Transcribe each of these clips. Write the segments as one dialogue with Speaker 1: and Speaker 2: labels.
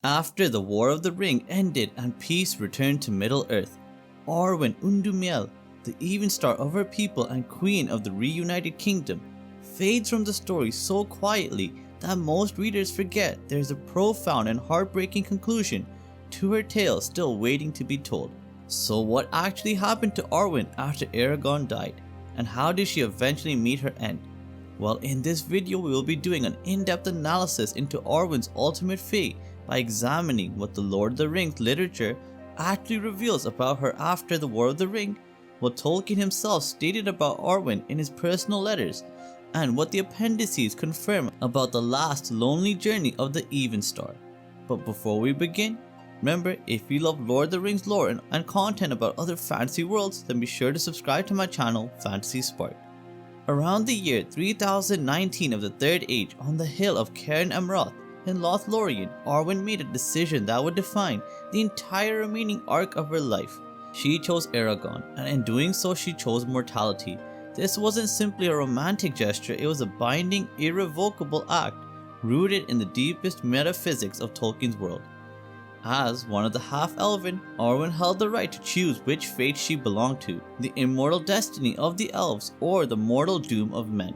Speaker 1: After the War of the Ring ended and peace returned to Middle-earth, Arwen Undying, the Evenstar of her people and queen of the reunited kingdom, fades from the story so quietly that most readers forget there is a profound and heartbreaking conclusion to her tale still waiting to be told. So what actually happened to Arwen after Aragorn died, and how did she eventually meet her end? Well, in this video we will be doing an in-depth analysis into Arwen's ultimate fate by examining what the Lord of the Rings literature actually reveals about her after the War of the Ring, what Tolkien himself stated about Arwen in his personal letters, and what the appendices confirm about the last lonely journey of the Evenstar. But before we begin, remember, if you love Lord of the Rings lore and content about other fantasy worlds, then be sure to subscribe to my channel, Fantasy Spark. Around the year 3019 of the Third Age, on the hill of Cairn Amroth in Lothlorien, Arwen made a decision that would define the entire remaining arc of her life. She chose Aragorn, and in doing so she chose mortality. This wasn't simply a romantic gesture, it was a binding, irrevocable act rooted in the deepest metaphysics of Tolkien's world. As one of the half-elven, Arwen held the right to choose which fate she belonged to, the immortal destiny of the elves or the mortal doom of men.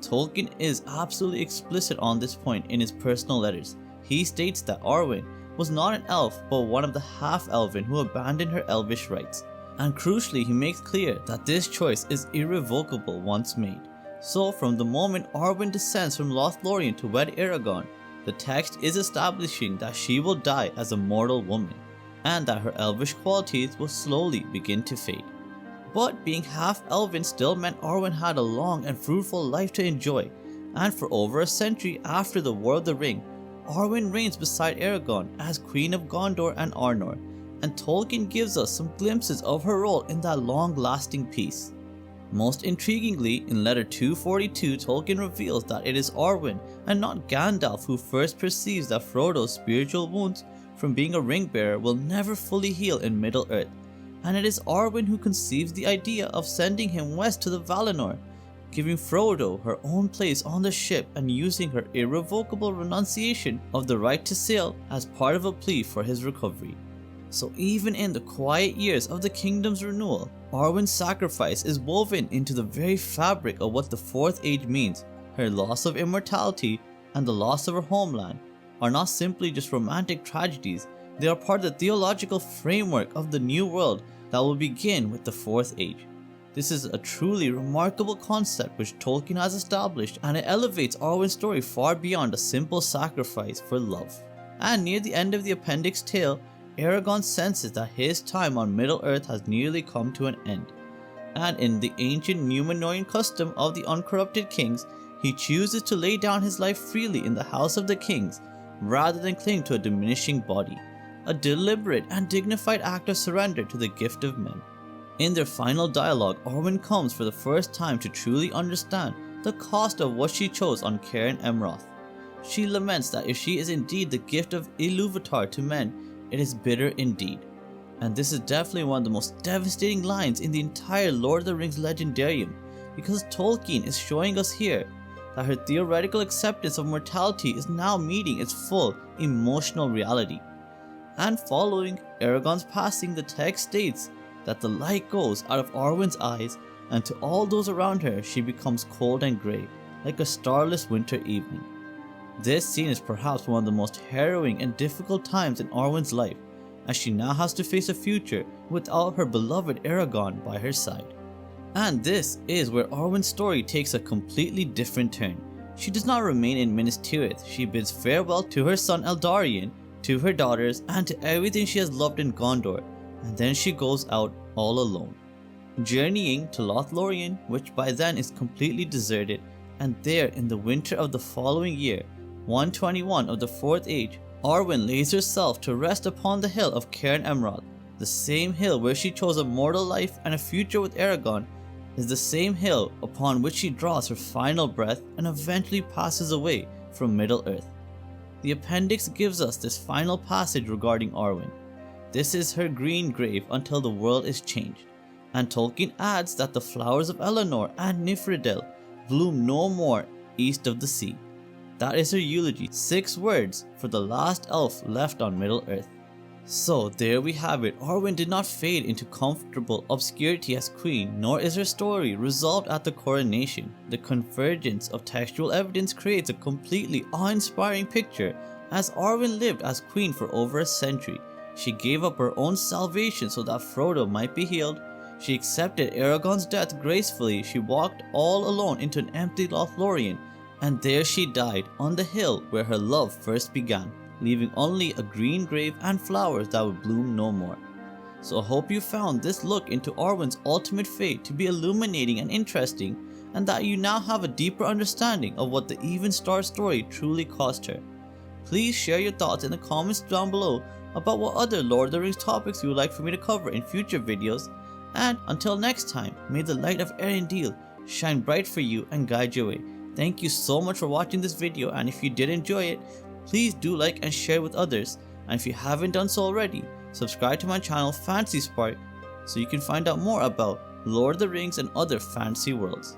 Speaker 1: Tolkien is absolutely explicit on this point in his personal letters. He states that Arwen was not an elf but one of the half-elven who abandoned her elvish rights. And crucially, he makes clear that this choice is irrevocable once made. So from the moment Arwen descends from Lothlorien to wed Aragorn, the text is establishing that she will die as a mortal woman, and that her elvish qualities will slowly begin to fade. But being half-elven still meant Arwen had a long and fruitful life to enjoy, and for over a century after the War of the Ring, Arwen reigns beside Aragorn as Queen of Gondor and Arnor, and Tolkien gives us some glimpses of her role in that long-lasting peace. Most intriguingly, in letter 242, Tolkien reveals that it is Arwen and not Gandalf who first perceives that Frodo's spiritual wounds from being a ring bearer will never fully heal in Middle-earth, and it is Arwen who conceives the idea of sending him west to the Valinor, giving Frodo her own place on the ship and using her irrevocable renunciation of the right to sail as part of a plea for his recovery. So even in the quiet years of the kingdom's renewal, Arwen's sacrifice is woven into the very fabric of what the Fourth Age means. Her loss of immortality and the loss of her homeland are not simply just romantic tragedies, they are part of the theological framework of the new world that will begin with the Fourth Age. This is a truly remarkable concept which Tolkien has established, and it elevates Arwen's story far beyond a simple sacrifice for love. And near the end of the appendix tale, Aragorn senses that his time on Middle-earth has nearly come to an end, and in the ancient Numenorean custom of the uncorrupted kings, he chooses to lay down his life freely in the House of the Kings rather than cling to a diminishing body, a deliberate and dignified act of surrender to the gift of men. In their final dialogue, Arwen comes for the first time to truly understand the cost of what she chose on Cairn Amroth. She laments that if she is indeed the gift of Ilúvatar to men, it is bitter indeed. And this is definitely one of the most devastating lines in the entire Lord of the Rings legendarium, because Tolkien is showing us here that her theoretical acceptance of mortality is now meeting its full emotional reality. And following Aragorn's passing, the text states that the light goes out of Arwen's eyes, and to all those around her she becomes cold and grey, like a starless winter evening. This scene is perhaps one of the most harrowing and difficult times in Arwen's life, as she now has to face a future without her beloved Aragorn by her side. And this is where Arwen's story takes a completely different turn. She does not remain in Minas Tirith. She bids farewell to her son Eldarion, to her daughters, and to everything she has loved in Gondor, and then she goes out all alone, journeying to Lothlorien, which by then is completely deserted, and there in the winter of the following year, 121 of the Fourth Age, Arwen lays herself to rest upon the hill of Cairn Amroth. The same hill where she chose a mortal life and a future with Aragorn is the same hill upon which she draws her final breath and eventually passes away from Middle-earth. The appendix gives us this final passage regarding Arwen. This is her green grave until the world is changed. And Tolkien adds that the flowers of Elenor and Nifredil bloom no more east of the sea. That is her eulogy, 6 words for the last elf left on Middle-earth. So there we have it. Arwen did not fade into comfortable obscurity as queen, nor is her story resolved at the coronation. The convergence of textual evidence creates a completely awe-inspiring picture as Arwen lived as queen for over a century. She gave up her own salvation so that Frodo might be healed. She accepted Aragorn's death gracefully. She walked all alone into an empty Lothlorien, and there she died on the hill where her love first began, leaving only a green grave and flowers that would bloom no more. So I hope you found this look into Arwen's ultimate fate to be illuminating and interesting, and that you now have a deeper understanding of what the Evenstar story truly cost her. Please share your thoughts in the comments down below about what other Lord of the Rings topics you would like for me to cover in future videos, and until next time, may the light of Elrond shine bright for you and guide your way. Thank you so much for watching this video, and if you did enjoy it, please do like and share with others, and if you haven't done so already, subscribe to my channel Fantasy Spark so you can find out more about Lord of the Rings and other fantasy worlds.